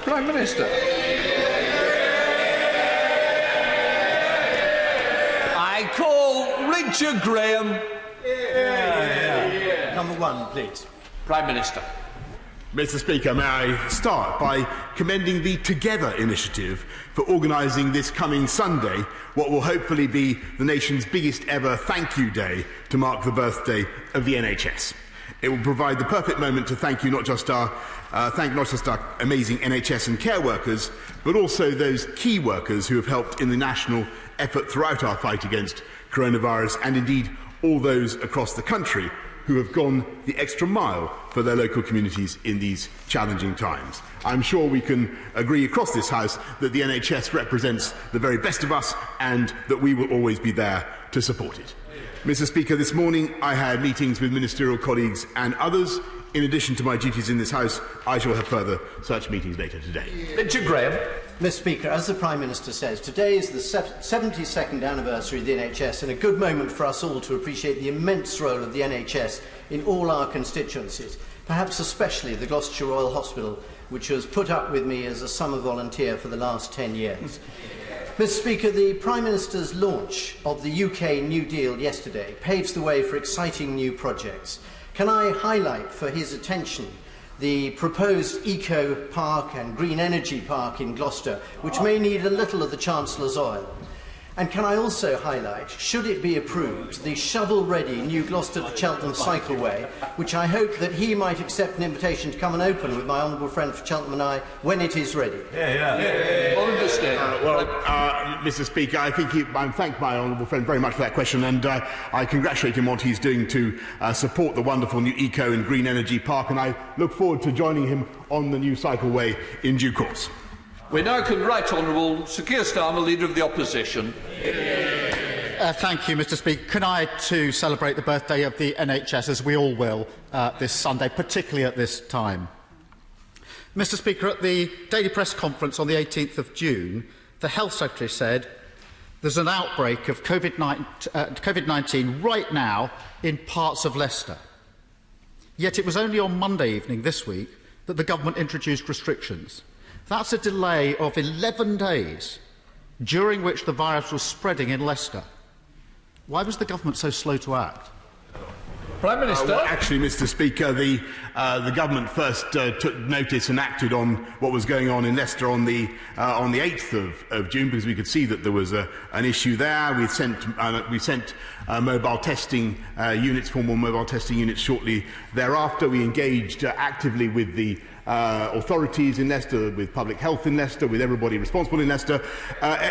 Prime Minister. I call Richard Graham. Number one, please. Prime Minister. Mr. Speaker, may I start by commending the Together initiative for organising this coming Sunday what will hopefully be the nation's biggest ever thank you day to mark the birthday of the NHS. It will provide the perfect moment to thank not just our amazing NHS and care workers, but also those key workers who have helped in the national effort throughout our fight against coronavirus, and indeed all those across the country who have gone the extra mile for their local communities in these challenging times. I'm sure we can agree across this House that the NHS represents the very best of us and that we will always be there to support it. Mr. Speaker, this morning I had meetings with ministerial colleagues and others. In addition to my duties in this House, I shall have further such meetings later today. Richard Graham. Mr. Speaker, as the Prime Minister says, today is the 72nd anniversary of the NHS and a good moment for us all to appreciate the immense role of the NHS in all our constituencies, perhaps especially the Gloucestershire Royal Hospital, which has put up with me as a summer volunteer for the last 10 years. Mr. Speaker, the Prime Minister's launch of the UK New Deal yesterday paves the way for exciting new projects. Can I highlight for his attention the proposed Eco Park and Green Energy Park in Gloucester, which may need a little of the Chancellor's oil? And can I also highlight, should it be approved, the shovel-ready new Gloucester to Cheltenham cycleway, which I hope that he might accept an invitation to come and open with my honourable friend for Cheltenham and I when it is ready. Mr. Speaker, I thank my honourable friend very much for that question, and I congratulate him on what he's doing to support the wonderful new Eco and Green Energy Park, and I look forward to joining him on the new cycleway in due course. We now can Right Honourable Sir Keir Starmer, Leader of the Opposition. Thank you, Mr. Speaker. Can I too celebrate the birthday of the NHS, as we all will, this Sunday, particularly at this time? Mr. Speaker, at the daily press conference on the 18th of June, the Health Secretary said there's an outbreak of COVID-19 right now in parts of Leicester. Yet it was only on Monday evening this week that the government introduced restrictions. That's a delay of 11 days, during which the virus was spreading in Leicester. Why was the government so slow to act? Prime Minister. Actually, Mr. Speaker, the government first took notice and acted on what was going on in Leicester on the 8th of June, because we could see that there was an issue there. We sent mobile testing units, formal mobile testing units, shortly thereafter. We engaged actively with the authorities in Leicester, with public health in Leicester, with everybody responsible in Leicester,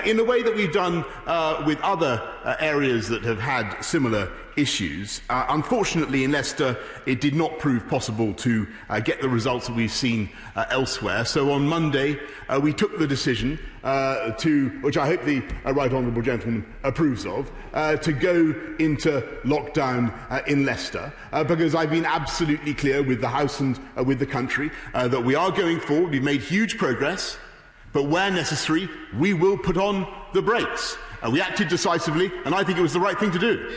in the way that we've done with other areas that have had similar issues. Unfortunately, in Leicester, it did not prove possible to get the results that we've seen elsewhere. So on Monday, we took the decision which I hope the Right Honourable Gentleman approves of, to go into lockdown in Leicester, because I've been absolutely clear with the House and with the country that we are going forward. We've made huge progress, but where necessary, we will put on the brakes. We acted decisively, and I think it was the right thing to do.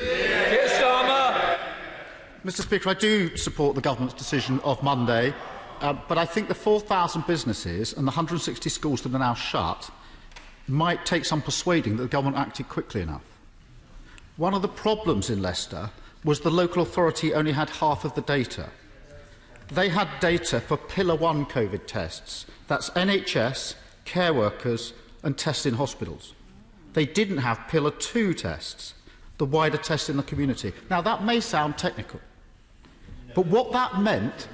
Mr. Speaker, I do support the government's decision of Monday, but I think the 4,000 businesses and the 160 schools that are now shut might take some persuading that the government acted quickly enough. One of the problems in Leicester was the local authority only had half of the data. They had data for Pillar 1 COVID tests. That's NHS, care workers and tests in hospitals. They didn't have Pillar 2 tests, the wider tests in the community. Now, that may sound technical, but what that meant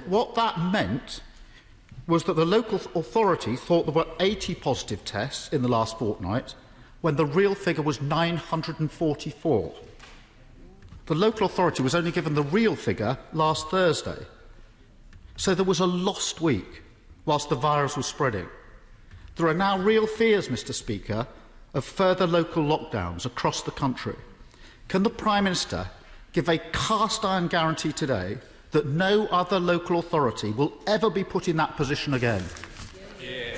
was that the local authority thought there were 80 positive tests in the last fortnight, when the real figure was 944. The local authority was only given the real figure last Thursday. So there was a lost week whilst the virus was spreading. There are now real fears, Mr. Speaker, of further local lockdowns across the country. Can the Prime Minister give a cast-iron guarantee today that no other local authority will ever be put in that position again?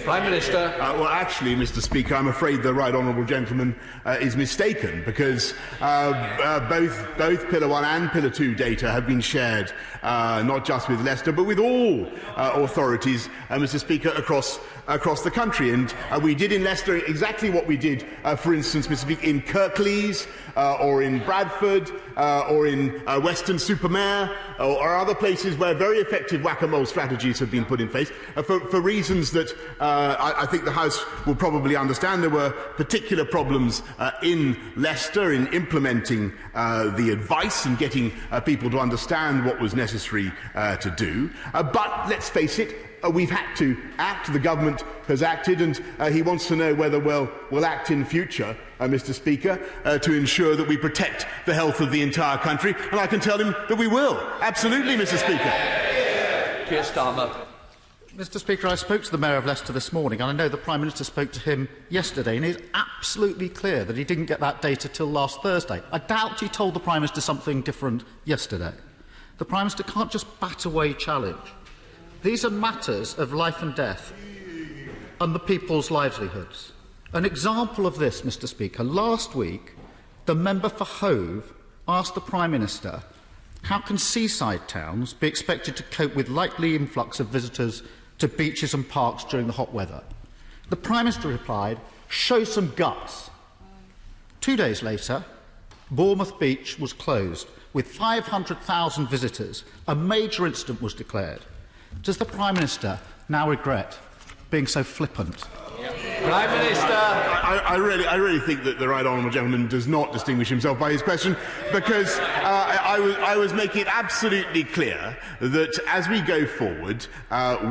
Prime Minister. Well, actually, Mr. Speaker, I'm afraid the right honourable gentleman is mistaken, because both Pillar 1 and Pillar 2 data have been shared not just with Leicester but with all authorities, Mr. Speaker, across the country. And we did in Leicester exactly what we did, for instance, Mr. Speaker, in Kirklees or in Bradford or in Weston-super-Mare or other places where very effective whack-a-mole strategies have been put in place for reasons that I think the House will probably understand. There were particular problems in Leicester in implementing the advice and getting people to understand what was necessary to do. But let's face it, we've had to act. The government has acted, and he wants to know whether we'll act in future, Mr. Speaker, to ensure that we protect the health of the entire country. And I can tell him that we will. Absolutely, Mr. Speaker. Keir Starmer. Mr. Speaker, I spoke to the Mayor of Leicester this morning, and I know the Prime Minister spoke to him yesterday, and it is absolutely clear that he didn't get that data till last Thursday. I doubt he told the Prime Minister something different yesterday. The Prime Minister can't just bat away challenge. These are matters of life and death and the people's livelihoods. An example of this, Mr. Speaker, last week the member for Hove asked the Prime Minister, how can seaside towns be expected to cope with likely influx of visitors to beaches and parks during the hot weather? The Prime Minister replied, show some guts. 2 days later, Bournemouth Beach was closed with 500,000 visitors. A major incident was declared. Does the Prime Minister now regret being so flippant? Prime Minister. I really think that the right honourable gentleman does not distinguish himself by his question, because I was making it absolutely clear that as we go forward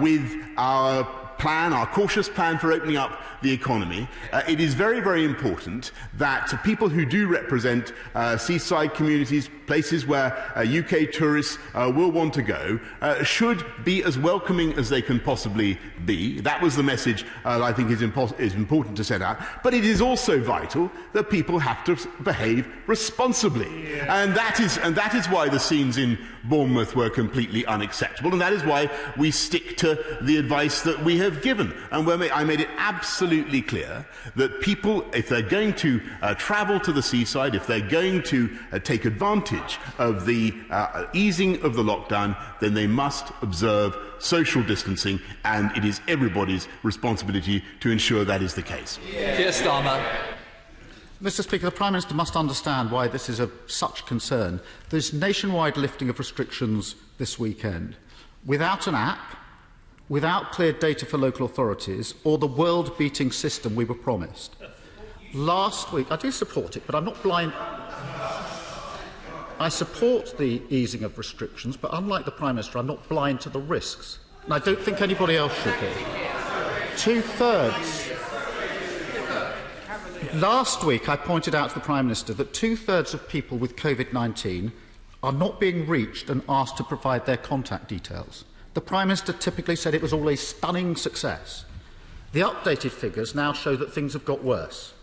with our plan, our cautious plan for opening up the economy, it is very, very important that people who do represent seaside communities, places where UK tourists will want to go, should be as welcoming as they can possibly be. That was the message that I think is important to set out. But it is also vital that people have to behave responsibly. Yeah. And that is why the scenes in Bournemouth were completely unacceptable, and that is why we stick to the advice that we have given. And I made it absolutely clear that people, if they're going to travel to the seaside, if they're going to take advantage of the easing of the lockdown, then they must observe social distancing, and it is everybody's responsibility to ensure that is the case. Keir Starmer. Mr. Speaker, the Prime Minister must understand why this is of such concern. There's nationwide lifting of restrictions this weekend without an app, without clear data for local authorities, or the world-beating system we were promised. Last week, I do support it, but I'm not blind. I support the easing of restrictions, but unlike the Prime Minister, I'm not blind to the risks. And I don't think anybody else should be. Last week, I pointed out to the Prime Minister that 2/3 of people with COVID-19 are not being reached and asked to provide their contact details. The Prime Minister typically said it was all a stunning success. The updated figures now show that things have got worse.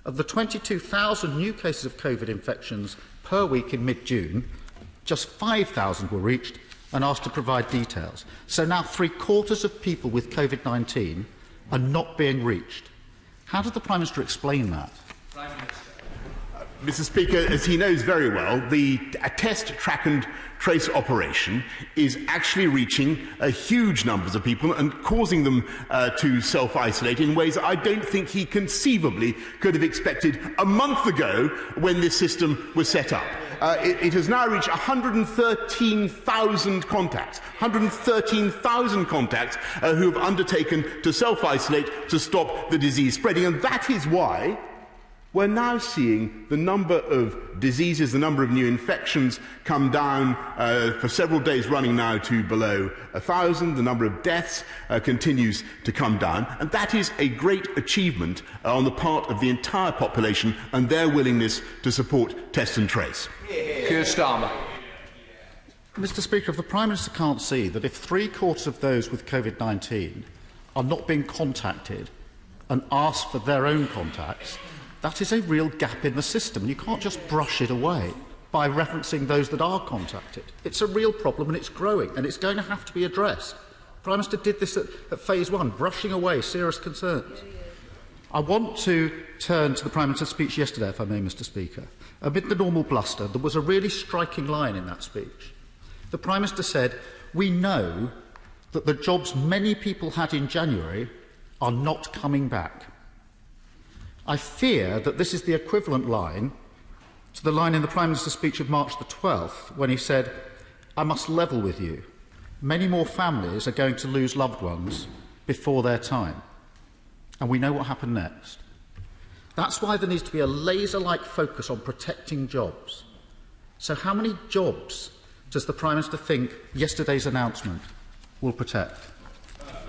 Of the 22,000 new cases of COVID infections per week in mid-June, just 5,000 were reached and asked to provide details. So now 3/4 of people with COVID-19 are not being reached. How did the Prime Minister explain that? Prime Minister. Mr. Speaker, as he knows very well, the test, track and trace operation is actually reaching huge numbers of people and causing them to self-isolate in ways that I don't think he conceivably could have expected a month ago when this system was set up. It has now reached 113,000 contacts, 113,000 contacts who have undertaken to self-isolate to stop the disease spreading. And that is why we're now seeing the number of diseases, the number of new infections come down for several days running now to below 1,000. The number of deaths continues to come down. And that is a great achievement on the part of the entire population and their willingness to support test and trace. Keir Starmer. Mr. Speaker, if the Prime Minister can't see that if 3/4 of those with COVID-19 are not being contacted and asked for their own contacts, that is a real gap in the system, and you can't just brush it away by referencing those that are contacted. It's a real problem and it's growing, and it's going to have to be addressed. Prime Minister did this at phase one, brushing away serious concerns. I want to turn to the Prime Minister's speech yesterday, if I may, Mr Speaker. Amid the normal bluster, there was a really striking line in that speech. The Prime Minister said, "We know that the jobs many people had in January are not coming back." I fear that this is the equivalent line to the line in the Prime Minister's speech of March the 12th, when he said, "I must level with you. Many more families are going to lose loved ones before their time." And we know what happened next. That's why there needs to be a laser-like focus on protecting jobs. So how many jobs does the Prime Minister think yesterday's announcement will protect?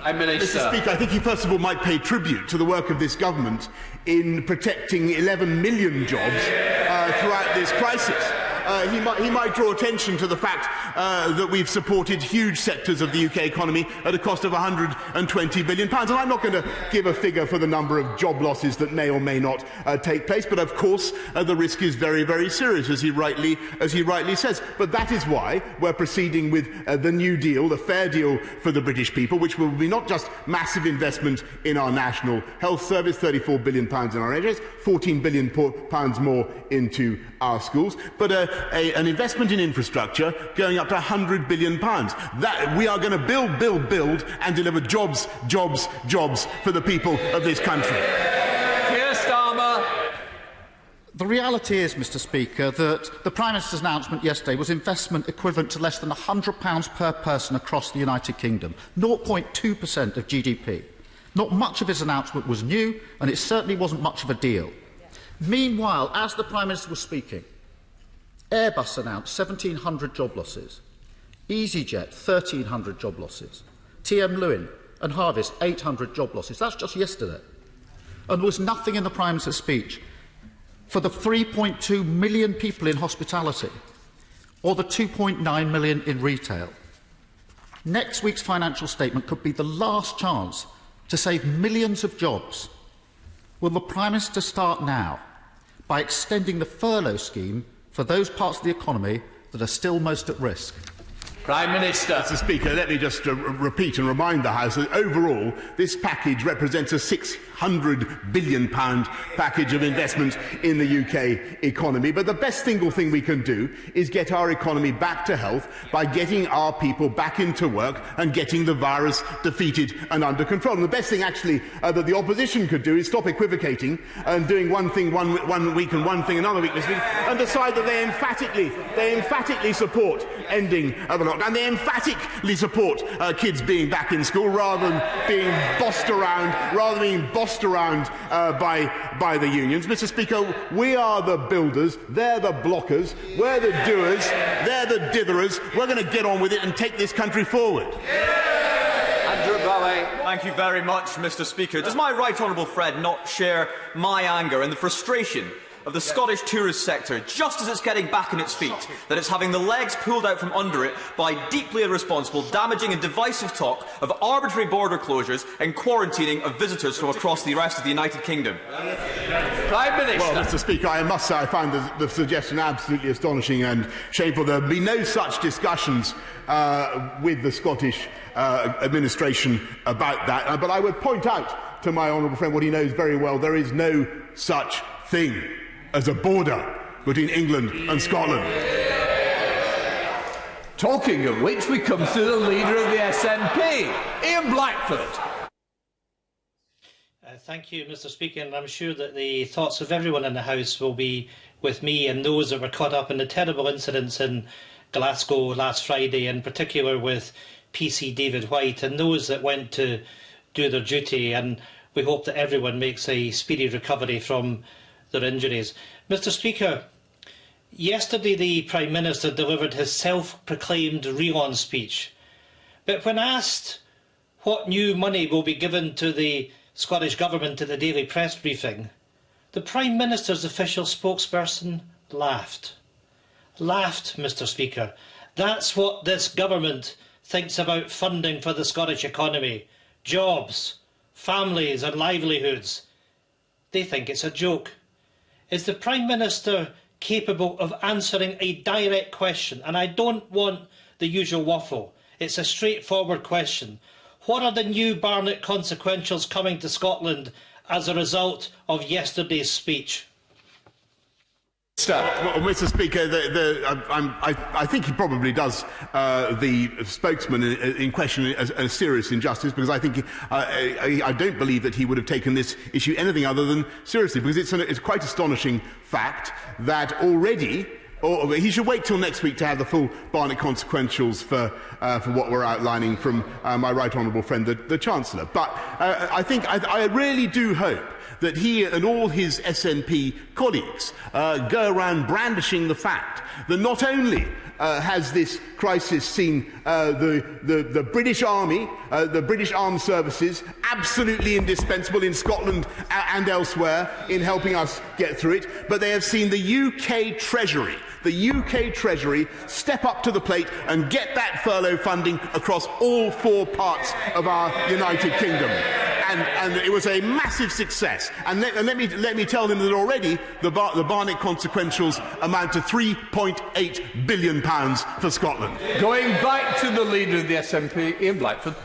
Mr Speaker, I think he first of all might pay tribute to the work of this government in protecting 11 million jobs throughout this crisis. He might draw attention to the fact that we've supported huge sectors of the UK economy at a cost of £120 billion. And I'm not going to give a figure for the number of job losses that may or may not take place, but of course the risk is very, very serious, as he rightly says. But that is why we're proceeding with the new deal, the fair deal for the British people, which will be not just massive investment in our National Health Service, £34 billion in our NHS, £14 billion more into our schools, but an investment in infrastructure going up to £100 billion. That we are going to build and deliver jobs for the people of this country. Keir Starmer. The reality is, Mr Speaker, that the Prime Minister's announcement yesterday was investment equivalent to less than £100 per person across the United Kingdom, 0.2% of GDP. Not much of his announcement was new, and it certainly wasn't much of a deal. Meanwhile, as the Prime Minister was speaking, Airbus announced 1,700 job losses, EasyJet 1,300 job losses, TM Lewin and Harvest 800 job losses. That's just yesterday. And there was nothing in the Prime Minister's speech for the 3.2 million people in hospitality or the 2.9 million in retail. Next week's financial statement could be the last chance to save millions of jobs. Will the Prime Minister start now by extending the furlough scheme for those parts of the economy that are still most at risk? Prime Minister. Mr Speaker, let me just repeat and remind the House that overall this package represents a £600 billion package of investment in the UK economy. But the best single thing we can do is get our economy back to health by getting our people back into work and getting the virus defeated and under control. And the best thing actually that the opposition could do is stop equivocating and doing one thing one week and one thing another week this week, and decide that they emphatically support ending the lockdown. And they emphatically support kids being back in school rather than being bossed around by the unions. Mr Speaker, we are the builders, they're the blockers, we're the doers, they're the ditherers. We're going to get on with it and take this country forward. Thank you very much, Mr Speaker. Does my right honourable friend not share my anger and the frustration of the Scottish tourist sector, just as it's getting back on its feet, that it's having the legs pulled out from under it by deeply irresponsible, damaging and divisive talk of arbitrary border closures and quarantining of visitors from across the rest of the United Kingdom? Prime Minister. Well, Mr Speaker, I must say I find the suggestion absolutely astonishing and shameful. There will be no such discussions with the Scottish administration about that. But I would point out to my honourable friend what he knows very well. There is no such thing as a border between England and Scotland. Talking of which, we come to the leader of the SNP, Ian Blackford. Thank you, Mr Speaker, and I'm sure that the thoughts of everyone in the House will be with me and those that were caught up in the terrible incidents in Glasgow last Friday, in particular with PC David White, and those that went to do their duty, and we hope that everyone makes a speedy recovery from their injuries. Mr Speaker, yesterday the Prime Minister delivered his self-proclaimed relaunch speech, but when asked what new money will be given to the Scottish Government at the daily press briefing, the Prime Minister's official spokesperson laughed. Laughed, Mr Speaker. That's what this government thinks about funding for the Scottish economy. Jobs, families and livelihoods. They think it's a joke. Is the Prime Minister capable of answering a direct question? And I don't want the usual waffle. It's a straightforward question. What are the new Barnett consequentials coming to Scotland as a result of yesterday's speech? Well, Mr. Speaker, I think he probably does the spokesman in question a serious injustice, because I think I don't believe that he would have taken this issue anything other than seriously, because it's quite astonishing fact that already. Or he should wait till next week to have the full Barnett consequentials for what we're outlining from my right honourable friend, the Chancellor. But I really do hope that he and all his SNP colleagues go around brandishing the fact that not only has this crisis seen the British Army, the British Armed Services, absolutely indispensable in Scotland and elsewhere in helping us get through it, but they have seen the UK Treasury step up to the plate and get that furlough funding across all 4 parts of our United Kingdom. And it was a massive success. And let me tell them that already the Barnett consequentials amount to £3.8 billion for Scotland. Going back to the leader of the SNP, Ian Blackford.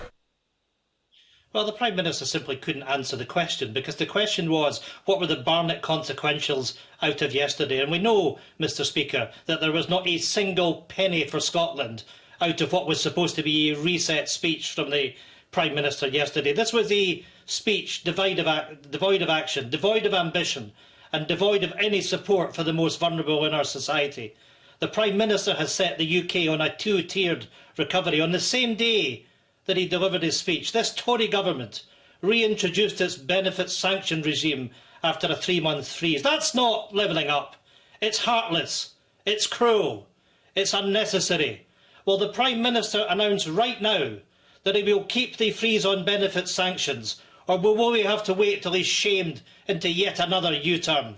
Well, the Prime Minister simply couldn't answer the question, because the question was, what were the Barnett consequentials out of yesterday? And we know, Mr. Speaker, that there was not a single penny for Scotland out of what was supposed to be a reset speech from the Prime Minister yesterday. This was a speech devoid of action, devoid of ambition, and devoid of any support for the most vulnerable in our society. The Prime Minister has set the UK on a 2-tiered recovery. On the same day that he delivered his speech, this Tory government reintroduced its benefits sanction regime after a 3-month freeze. That's not levelling up. It's heartless. It's cruel. It's unnecessary. Will the Prime Minister announce right now that he will keep the freeze on benefits sanctions, or will we have to wait till he's shamed into yet another U-turn?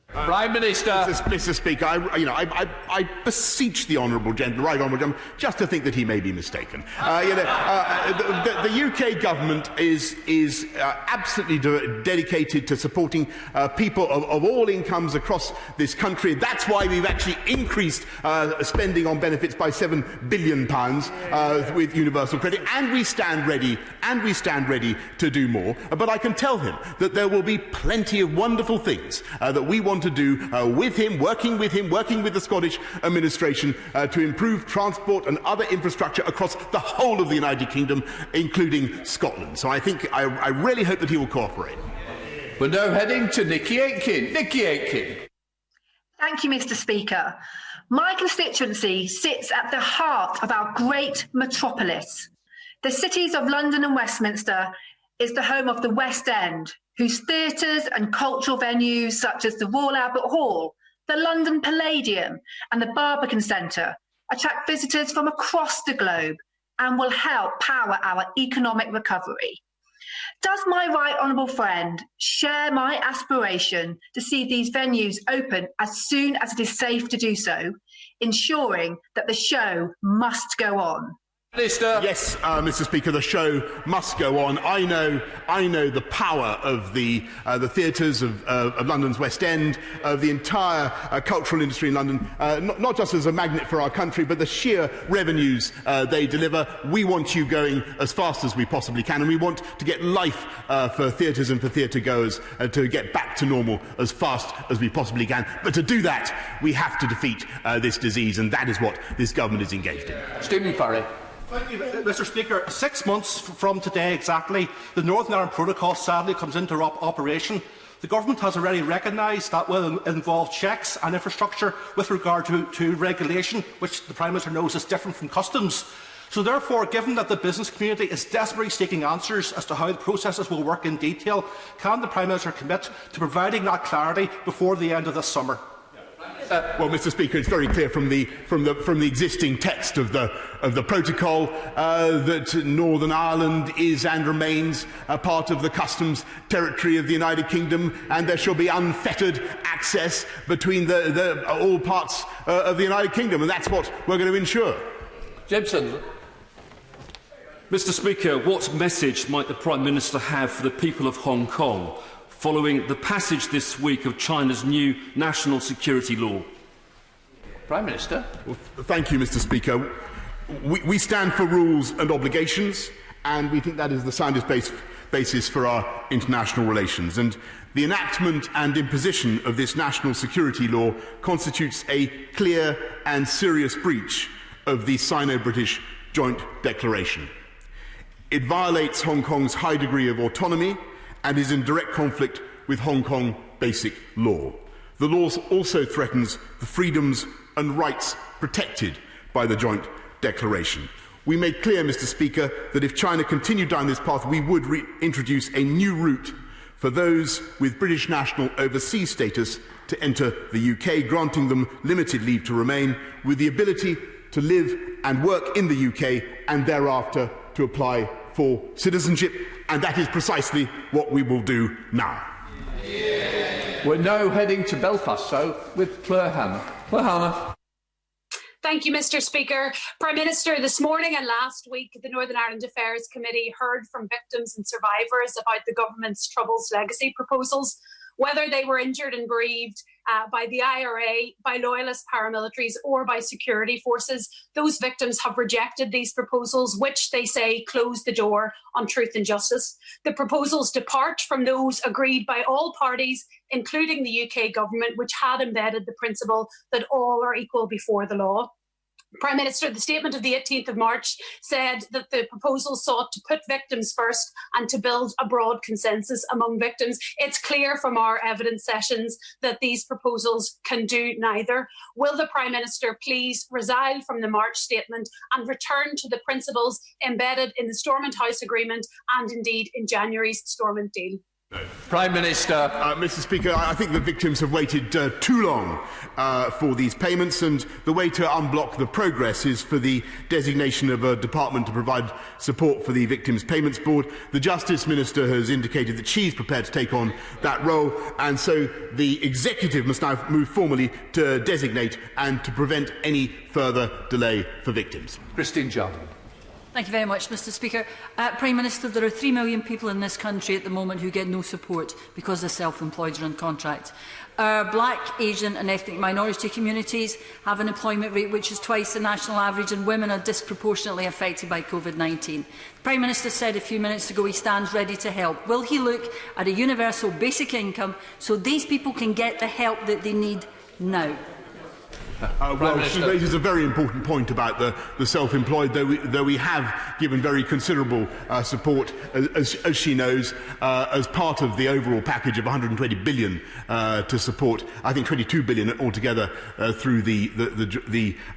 Prime Minister. Mr. Speaker, I beseech the right honourable gentleman, just to think that he may be mistaken. The UK government is absolutely dedicated to supporting people of all incomes across this country. That's why we've actually increased spending on benefits by £7 billion with universal credit, and we stand ready to do more. But I can tell him that there will be plenty of wonderful things that we want to do with him, working with the Scottish administration to improve transport and other infrastructure across the whole of the United Kingdom, including Scotland. So I really hope that he will cooperate. We're now heading to Nikki Aitken. Nikki Aitken. Thank you, Mr. Speaker. My constituency sits at the heart of our great metropolis. The cities of London and Westminster is the home of the West End, whose theatres and cultural venues such as the Royal Albert Hall, the London Palladium and the Barbican Centre attract visitors from across the globe and will help power our economic recovery. Does my right honourable friend share my aspiration to see these venues open as soon as it is safe to do so, ensuring that the show must go on? Minister. Yes, Mr. Speaker, the show must go on. I know the power of the theatres of London's West End, of the entire cultural industry in London, not just as a magnet for our country, but the sheer revenues they deliver. We want you going as fast as we possibly can, and we want to get life for theatres and for theatre goers to get back to normal as fast as we possibly can. But to do that, we have to defeat this disease, and that is what this government is engaged in. Stephen Furry. Thank you, Mr. Speaker. 6 months from today exactly, the Northern Ireland Protocol sadly comes into operation. The government has already recognised that will involve checks and infrastructure with regard to regulation, which the Prime Minister knows is different from customs. So therefore, given that the business community is desperately seeking answers as to how the processes will work in detail, can the Prime Minister commit to providing that clarity before the end of this summer? Well, Mr. Speaker, it's very clear from the existing text of the protocol that Northern Ireland is and remains a part of the customs territory of the United Kingdom, and there shall be unfettered access between all parts of the United Kingdom, and that's what we're going to ensure. Jimson. Mr. Speaker, what message might the Prime Minister have for the people of Hong Kong following the passage this week of China's new national security law? Prime Minister. Well, thank you, Mr. Speaker. We stand for rules and obligations, and we think that is the soundest basis for our international relations. And the enactment and imposition of this national security law constitutes a clear and serious breach of the Sino-British Joint Declaration. It violates Hong Kong's high degree of autonomy and is in direct conflict with Hong Kong basic law. The law also threatens the freedoms and rights protected by the Joint Declaration. We made clear, Mr. Speaker, that if China continued down this path, we would introduce a new route for those with British national overseas status to enter the UK, granting them limited leave to remain, with the ability to live and work in the UK and thereafter to apply for citizenship, and that is precisely what we will do now. We're now heading to Belfast, so with Claire Hanna. Claire Hanna. Thank you, Mr. Speaker. Prime Minister, this morning and last week, the Northern Ireland Affairs Committee heard from victims and survivors about the government's Troubles Legacy proposals, whether they were injured and bereaved by the IRA, by loyalist paramilitaries or by security forces. Those victims have rejected these proposals, which they say close the door on truth and justice. The proposals depart from those agreed by all parties, including the UK government, which had embedded the principle that all are equal before the law. Prime Minister, the statement of the 18th of March said that the proposal sought to put victims first and to build a broad consensus among victims. It's clear from our evidence sessions that these proposals can do neither. Will the Prime Minister please resile from the March statement and return to the principles embedded in the Stormont House Agreement and indeed in January's Stormont deal? Prime Minister. Mr. Speaker, I think the victims have waited too long for these payments, and the way to unblock the progress is for the designation of a department to provide support for the Victims Payments Board. The Justice Minister has indicated that she is prepared to take on that role, and so the Executive must now move formally to designate and to prevent any further delay for victims. Christine Jarman. Thank you very much, Mr. Speaker. Prime Minister, there are 3 million people in this country at the moment who get no support because they're self-employed or on contract. Our black, Asian and ethnic minority communities have an employment rate which is twice the national average, and women are disproportionately affected by COVID-19. The Prime Minister said a few minutes ago he stands ready to help. Will he look at a universal basic income so these people can get the help that they need now? Well, she raises a very important point about the self-employed, though we have given very considerable support, as she knows, as part of the overall package of £120 billion to support, I think, £22 billion altogether through the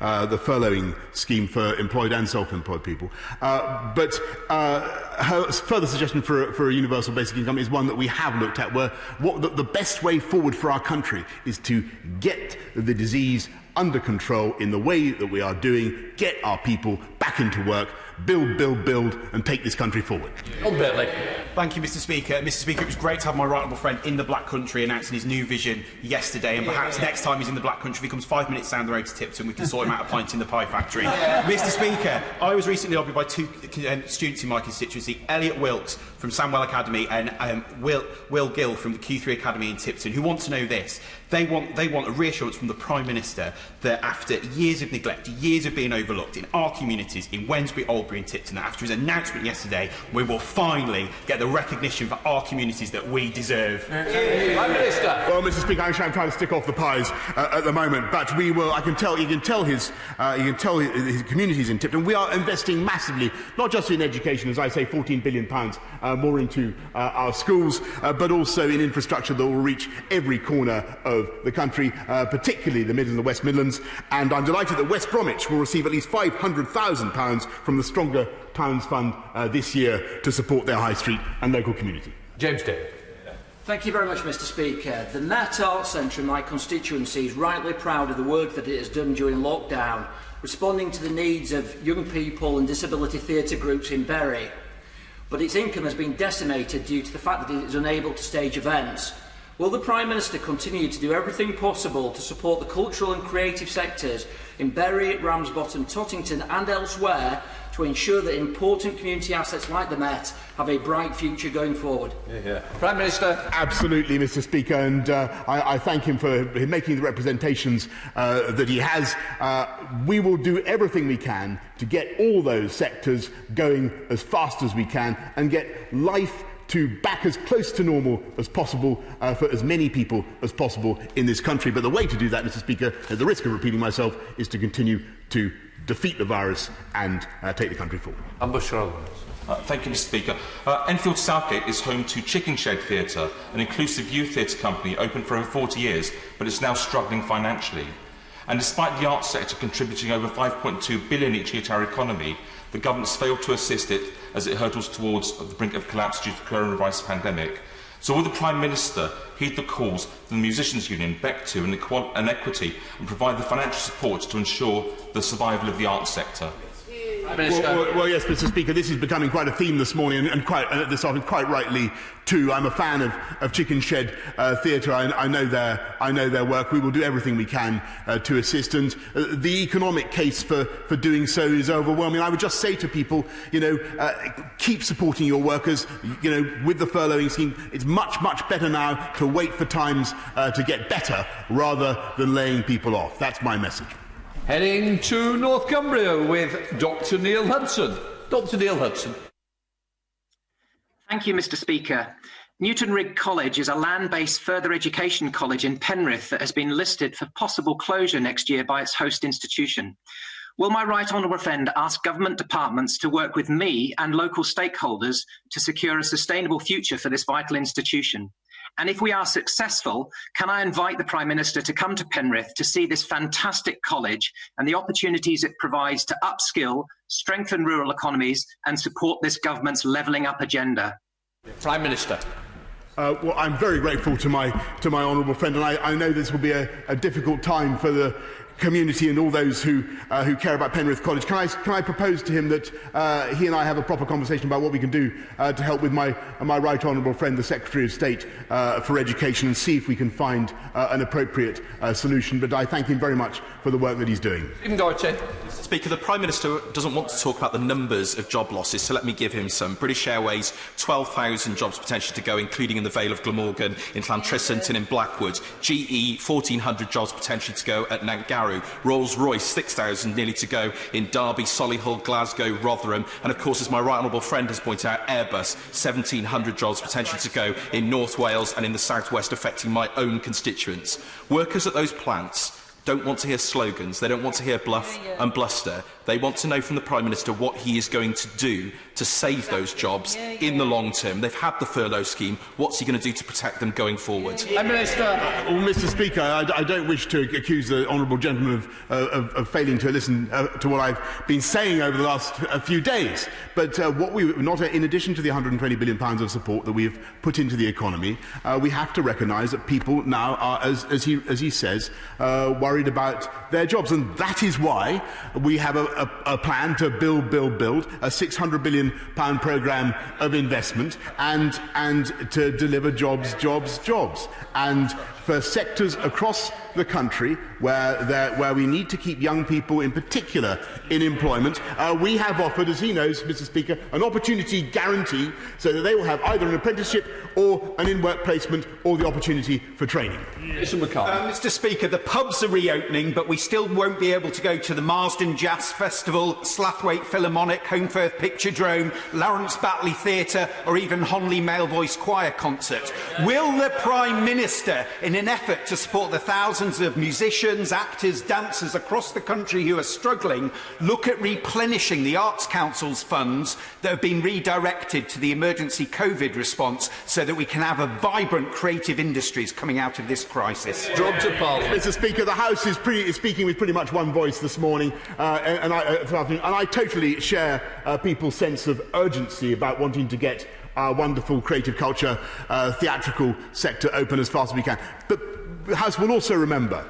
furloughing scheme for employed and self-employed people. But her further suggestion for a universal basic income is one that we have looked at, where the best way forward for our country is to get the disease under control in the way that we are doing, get our people back into work, build, and take this country forward. Thank you, Mr. Speaker. Mr. Speaker, it was great to have my right honourable friend in the Black Country announcing his new vision yesterday, and perhaps next time he's in the Black Country, if he comes 5 minutes down the road to Tipton, we can sort him out a pint in the pie factory. Mr. Speaker, I was recently lobbied by 2 students in my constituency, Elliot Wilkes from Sandwell Academy and Will Gill from the Q3 Academy in Tipton, who want to know this. They want a reassurance from the Prime Minister that after years of neglect, years of being overlooked in our communities, in Wednesbury, Albury and Tipton, that after his announcement yesterday, we will finally get the recognition for our communities that we deserve. Prime Minister. Well, Mr. Speaker, I'm trying to stick off the pies at the moment, but we will. You can tell his communities in Tipton. We are investing massively, not just in education, as I say, £14 billion more into our schools, but also in infrastructure that will reach every corner of the country, particularly the Mid and the West Midlands. And I'm delighted that West Bromwich will receive at least £500,000 from the Stronger Towns Fund this year to support their high street and local community. James David. Thank you very much, Mr. Speaker. The Nat Arts Centre in my constituency is rightly proud of the work that it has done during lockdown, responding to the needs of young people and disability theatre groups in Bury. But its income has been decimated due to the fact that it is unable to stage events. Will the Prime Minister continue to do everything possible to support the cultural and creative sectors in Bury, Ramsbottom, Tottington and elsewhere to to ensure that important community assets like the Met have a bright future going forward? Prime Minister. Absolutely, Mr. Speaker, and I thank him for making the representations that he has. We will do everything we can to get all those sectors going as fast as we can and get life back as close to normal as possible for as many people as possible in this country. But the way to do that, Mr. Speaker, at the risk of repeating myself, is to continue to defeat the virus and take the country forward. Thank you, Mr. Speaker. Enfield Southgate is home to Chicken Shed Theatre, an inclusive youth theatre company open for over 40 years, but is now struggling financially. And despite the arts sector contributing over £5.2 billion each year to our economy, the government's failed to assist it as it hurtles towards the brink of collapse due to the coronavirus pandemic. So will the Prime Minister heed the calls from the Musicians' Union, BEC2 and Equity and provide the financial support to ensure the survival of the arts sector? Well, yes, Mr. Speaker, this is becoming quite a theme this morning, and this afternoon, quite rightly too. I'm a fan of Chicken Shed Theatre. I know their work. We will do everything we can to assist, and the economic case for doing so is overwhelming. I would just say to people, keep supporting your workers. With the furloughing scheme, it's much better now to wait for times to get better rather than laying people off. That's my message. Heading to North Cumbria with Dr Neil Hudson. Dr Neil Hudson. Thank you, Mr. Speaker. Newton Rigg College is a land-based further education college in Penrith that has been listed for possible closure next year by its host institution. Will my right honourable friend ask government departments to work with me and local stakeholders to secure a sustainable future for this vital institution? And if we are successful, can I invite the Prime Minister to come to Penrith to see this fantastic college and the opportunities it provides to upskill, strengthen rural economies and support this government's levelling up agenda? Prime Minister. Well, I'm very grateful to my honourable friend, and I know this will be a difficult time for the community and all those who care about Penrith College. Can I propose to him that he and I have a proper conversation about what we can do to help with my right honourable friend, the Secretary of State for Education, and see if we can find an appropriate solution. But I thank him very much for the work that he's doing. Speaker, the Prime Minister doesn't want to talk about the numbers of job losses, so let me give him some. British Airways, 12,000 jobs potentially to go, including in the Vale of Glamorgan, in Llantrisant and in Blackwood. GE, 1,400 jobs potentially to go at Nantgarw. Rolls-Royce, 6,000 nearly to go in Derby, Solihull, Glasgow, Rotherham, and of course, as my right honourable friend has pointed out, Airbus, 1,700 jobs potentially to go in North Wales and in the South West, affecting my own constituents. Workers at those plants don't want to hear slogans, they don't want to hear bluff and bluster. They want to know from the Prime Minister what he is going to do to save those jobs in the long term. They've had the furlough scheme. What's he going to do to protect them going forward? Mr. Speaker, I don't wish to accuse the honourable gentleman of failing to listen to what I've been saying over the last few days. But in addition to the £120 billion of support that we have put into the economy, we have to recognise that people now are, as he says, worried about their jobs, and that is why we have a plan to build a £600 billion programme of investment and to deliver jobs. And for sectors across the country where we need to keep young people in particular in employment, we have offered, as he knows, Mr. Speaker, an opportunity guarantee so that they will have either an apprenticeship or an in-work placement or the opportunity for training. Mr. Speaker, the pubs are reopening, but we still won't be able to go to the Marsden Jazz Festival, Slathwaite Philharmonic, Holmfirth Picturedrome, Lawrence Batley Theatre or even Honley Male Voice Choir concert. Will the Prime Minister, in an effort to support the thousands of musicians, actors, dancers across the country who are struggling, look at replenishing the Arts Council's funds that have been redirected to the emergency COVID response so that we can have a vibrant creative industries coming out of this crisis? Mr. Speaker, the House is speaking with pretty much one voice this morning, and I totally share people's sense of urgency about wanting to get our wonderful creative culture, theatrical sector open as fast as we can. But the House will also remember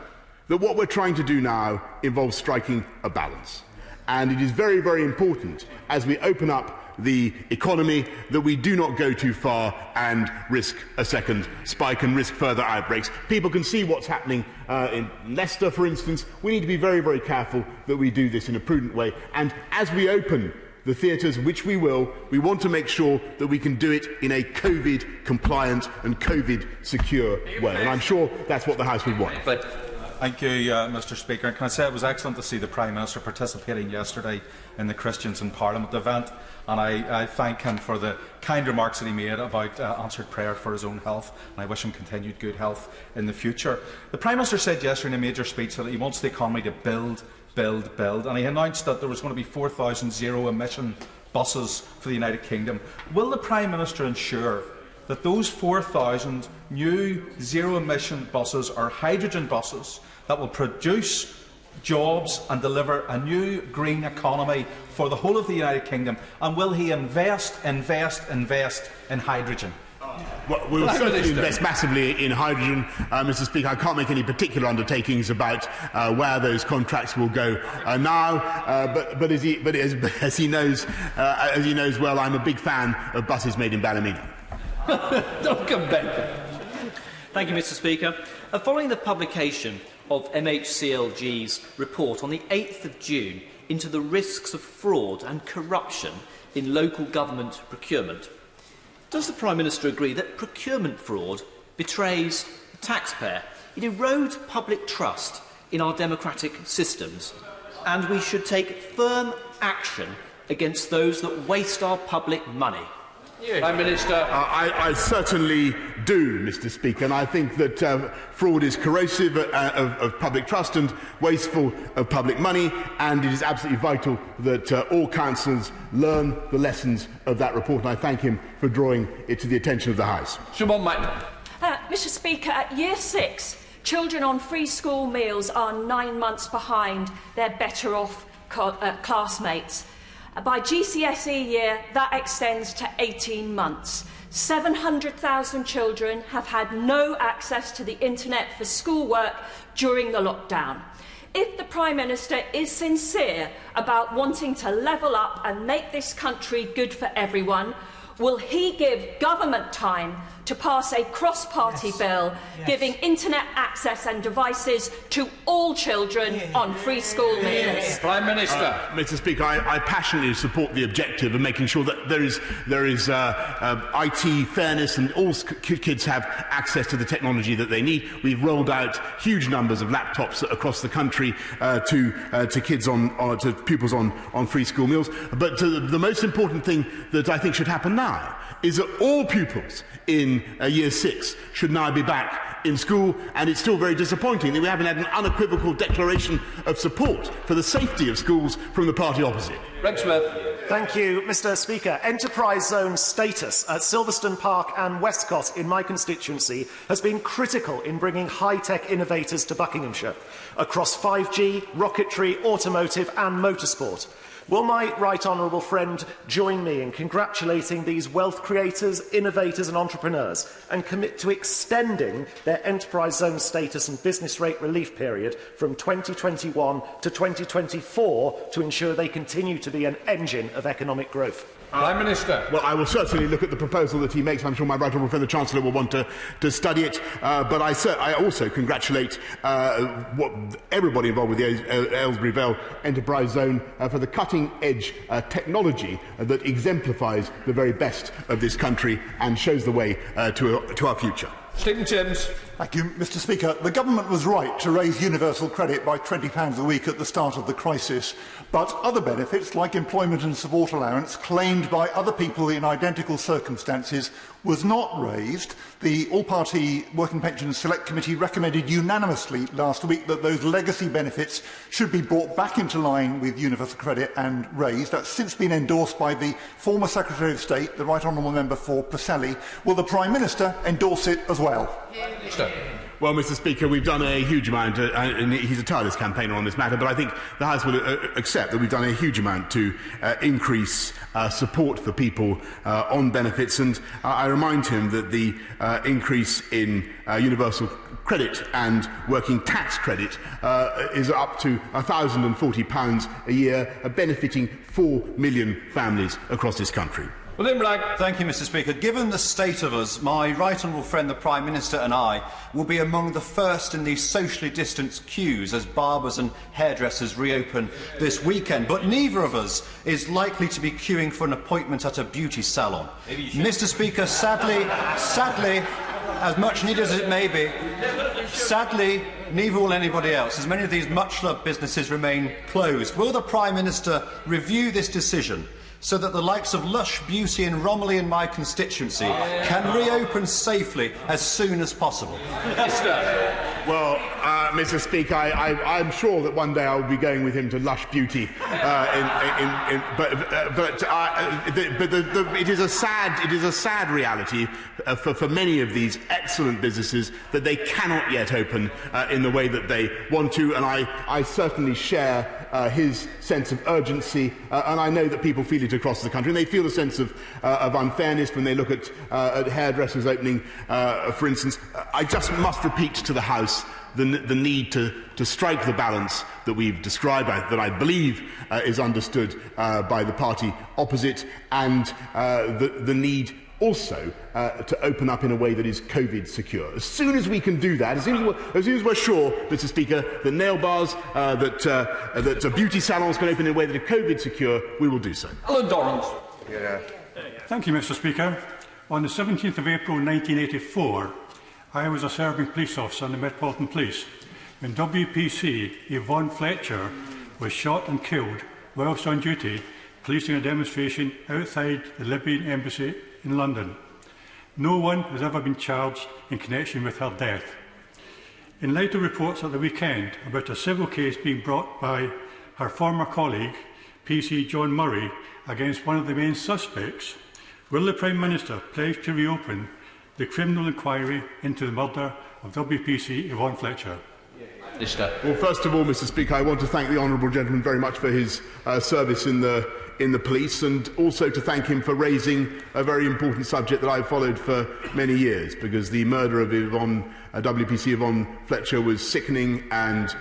that what we're trying to do now involves striking a balance. And it is very, very important, as we open up the economy, that we do not go too far and risk a second spike and risk further outbreaks. People can see what's happening in Leicester, for instance. We need to be very, very careful that we do this in a prudent way. And as we open the theatres, which we will, we want to make sure that we can do it in a COVID-compliant and COVID-secure way. And I'm sure that's what the House would want. Thank you, Mr Speaker. Can I say it was excellent to see the Prime Minister participating yesterday in the Christians in Parliament event, and I thank him for the kind remarks that he made about answered prayer for his own health, and I wish him continued good health in the future. The Prime Minister said yesterday in a major speech that he wants the economy to build, and he announced that there was going to be 4,000 zero-emission buses for the United Kingdom. Will the Prime Minister ensure that those 4,000 new zero-emission buses are hydrogen buses that will produce jobs and deliver a new green economy for the whole of the United Kingdom? And will he invest in hydrogen? Well, we will certainly invest massively in hydrogen, Mr Speaker. I can't make any particular undertakings about where those contracts will go now, but as he knows well, I'm a big fan of buses made in Ballymena. Thank you, Mr Speaker. Following the publication of MHCLG's report on the 8th of June into the risks of fraud and corruption in local government procurement, does the Prime Minister agree that procurement fraud betrays the taxpayer? It erodes public trust in our democratic systems, and we should take firm action against those that waste our public money? Prime Minister. I certainly do, Mr Speaker, and I think that fraud is corrosive of public trust and wasteful of public money, and it is absolutely vital that all councils learn the lessons of that report, and I thank him for drawing it to the attention of the House. Mr Speaker, at Year 6, children on free school meals are 9 months behind their better-off classmates. By GCSE year, that extends to 18 months. 700,000 children have had no access to the internet for schoolwork during the lockdown. If the Prime Minister is sincere about wanting to level up and make this country good for everyone, will he give government time to pass a cross-party bill giving internet access and devices to all children on free school meals? Prime Minister. Mr Speaker, I passionately support the objective of making sure that there is IT fairness and all kids have access to the technology that they need. We've rolled out huge numbers of laptops across the country to kids to pupils on free school meals. But the most important thing that I think should happen now is that all pupils in Year 6 should now be back in school, and it's still very disappointing that we haven't had an unequivocal declaration of support for the safety of schools from the party opposite. Thank you, Mr Speaker. Enterprise zone status at Silverstone Park and Westcott in my constituency has been critical in bringing high-tech innovators to Buckinghamshire across 5G, rocketry, automotive and motorsport. Will my right honourable friend join me in congratulating these wealth creators, innovators and entrepreneurs and commit to extending their enterprise zone status and business rate relief period from 2021 to 2024 to ensure they continue to be an engine of economic growth? Prime Minister. Well, I will certainly look at the proposal that he makes. I'm sure my right honourable friend, the Chancellor, will want to study it. But I also congratulate everybody involved with the Aylesbury Vale Enterprise Zone for the cutting-edge technology that exemplifies the very best of this country and shows the way to our future. Stephen James. Thank you, Mr Speaker. The government was right to raise universal credit by £20 a week at the start of the crisis, but other benefits, like employment and support allowance, claimed by other people in identical circumstances, was not raised. The All-Party Working Pensions Select Committee recommended unanimously last week that those legacy benefits should be brought back into line with universal credit and raised. That's since been endorsed by the former Secretary of State, the Right Honourable Member for Preseli. Will the Prime Minister endorse it as well? Well, Mr Speaker, we've done a huge amount, and he's a tireless campaigner on this matter, but I think the House will accept that we've done a huge amount to increase support for people on benefits, and I remind him that the increase in universal credit and working tax credit is up to £1,040 a year, benefiting 4 million families across this country. William Bragg. Thank you, Mr. Speaker. Given the state of us, my right honourable friend, the Prime Minister, and I will be among the first in these socially distanced queues as barbers and hairdressers reopen this weekend. But neither of us is likely to be queuing for an appointment at a beauty salon. Mr. Speaker, sadly, as much needed as it may be, sadly, neither will anybody else, as many of these much-loved businesses remain closed. Will the Prime Minister review this decision so that the likes of Lush Beauty and Romilly in my constituency can reopen safely as soon as possible? Well, Mr. Speaker, I'm sure that one day I will be going with him to Lush Beauty. It is a sad reality for many of these excellent businesses that they cannot yet open in the way that they want to, and I certainly share his sense of urgency, and I know that people feel it across the country, and they feel a sense of unfairness when they look at hairdressers opening, for instance. I just must repeat to the House the need to strike the balance that we've described, that I believe is understood by the party opposite, and the need also to open up in a way that is COVID secure. As soon as we can do that, as soon as we're sure, Mr. Speaker, that nail bars, that beauty salons can open in a way that are COVID secure, we will do so. Alan Dorrans. Thank you, Mr. Speaker. On the 17th of April 1984, I was a serving police officer in the Metropolitan Police when WPC Yvonne Fletcher was shot and killed whilst on duty policing a demonstration outside the Libyan embassy in London. No one has ever been charged in connection with her death. In light of reports at the weekend about a civil case being brought by her former colleague, PC John Murray, against one of the main suspects, will the Prime Minister pledge to reopen the criminal inquiry into the murder of WPC Yvonne Fletcher? Well, first of all, Mr. Speaker, I want to thank the honourable gentleman very much for his service in the police, and also to thank him for raising a very important subject that I've followed for many years, because the murder of WPC Yvonne Fletcher was sickening and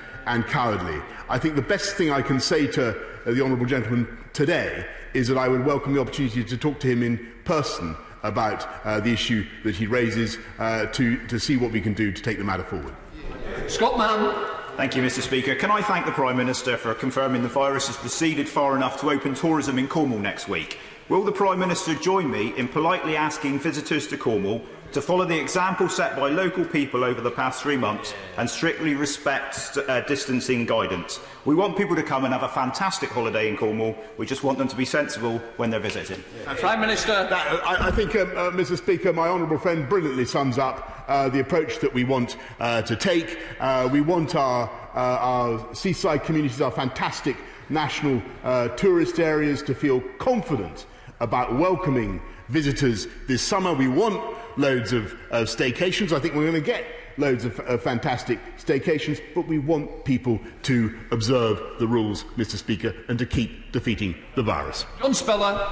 cowardly. I think the best thing I can say to the honourable gentleman today is that I would welcome the opportunity to talk to him in person about the issue that he raises, to see what we can do to take the matter forward. Scott Mann. Thank you, Mr. Speaker. Can I thank the Prime Minister for confirming the virus has receded far enough to open tourism in Cornwall next week? Will the Prime Minister join me in politely asking visitors to Cornwall to follow the example set by local people over the past 3 months and strictly respect distancing guidance? We want people to come and have a fantastic holiday in Cornwall. We just want them to be sensible when they're visiting. Prime Minister. I think, Mr. Speaker, my honourable friend brilliantly sums up the approach that we want to take. We want our seaside communities, our fantastic national tourist areas, to feel confident about welcoming visitors this summer. We want loads of staycations. I think we're going to get loads of fantastic staycations, but we want people to observe the rules, Mr. Speaker, and to keep defeating the virus. John Speller.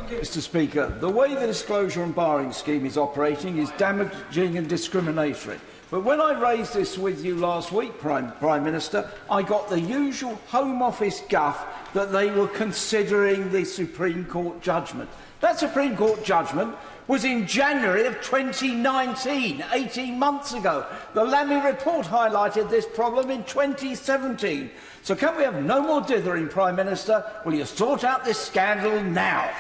Mr. Speaker, the way the disclosure and barring scheme is operating is damaging and discriminatory. But when I raised this with you last week, Prime Minister, I got the usual Home Office guff that they were considering the Supreme Court judgment. That Supreme Court judgment was in January of 2019, 18 months ago. The Lammy report highlighted this problem in 2017. So can we have no more dithering, Prime Minister? Will you sort out this scandal now?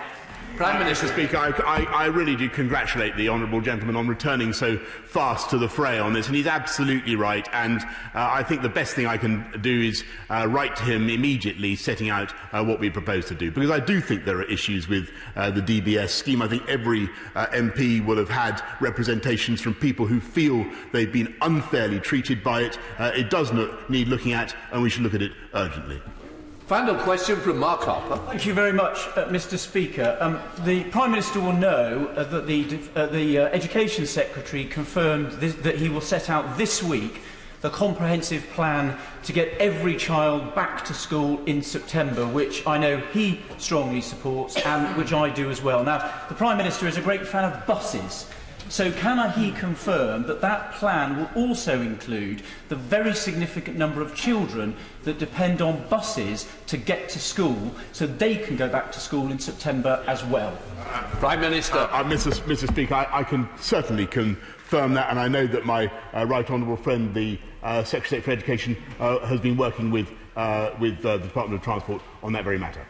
Prime Minister. Speaker, I really do congratulate the honourable gentleman on returning so fast to the fray on this, and he's absolutely right, and I think the best thing I can do is write to him immediately setting out what we propose to do, because I do think there are issues with the DBS scheme. I think every MP will have had representations from people who feel they've been unfairly treated by it. It does need looking at, and we should look at it urgently. Final question from Mark Harper. Thank you very much, Mr. Speaker. The Prime Minister will know that the Education Secretary confirmed that he will set out this week the comprehensive plan to get every child back to school in September, which I know he strongly supports and which I do as well. Now, the Prime Minister is a great fan of buses. So can he confirm that that plan will also include the very significant number of children that depend on buses to get to school, so they can go back to school in September as well? Prime Minister. Mr. Speaker, I can certainly confirm that, and I know that my right honourable friend, the Secretary of State for Education, has been working with the Department of Transport on that very matter.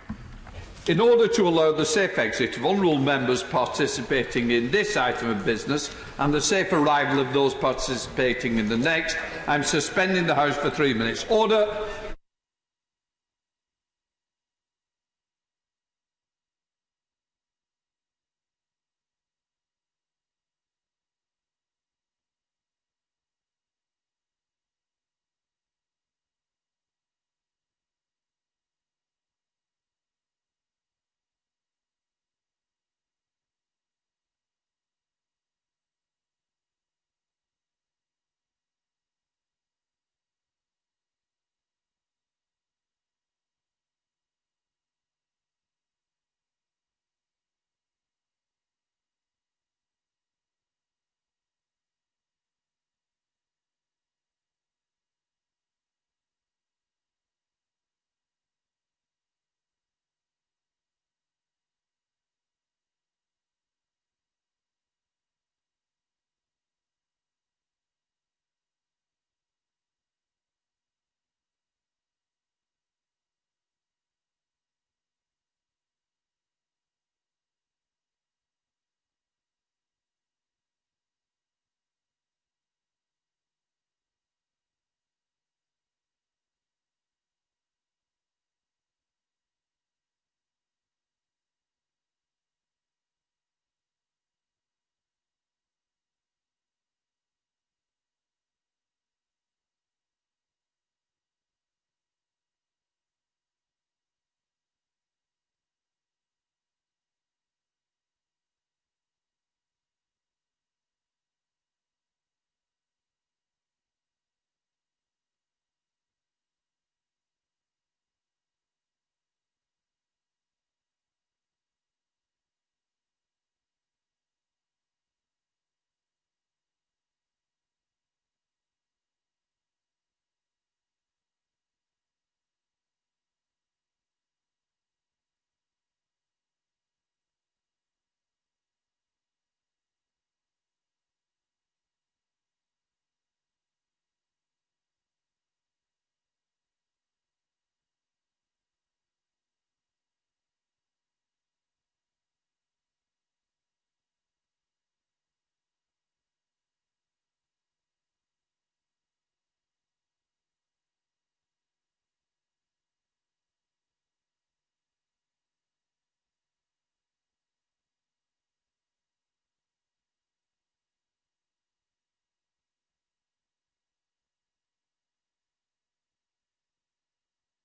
In order to allow the safe exit of honourable members participating in this item of business and the safe arrival of those participating in the next, I am suspending the House for 3 minutes. Order.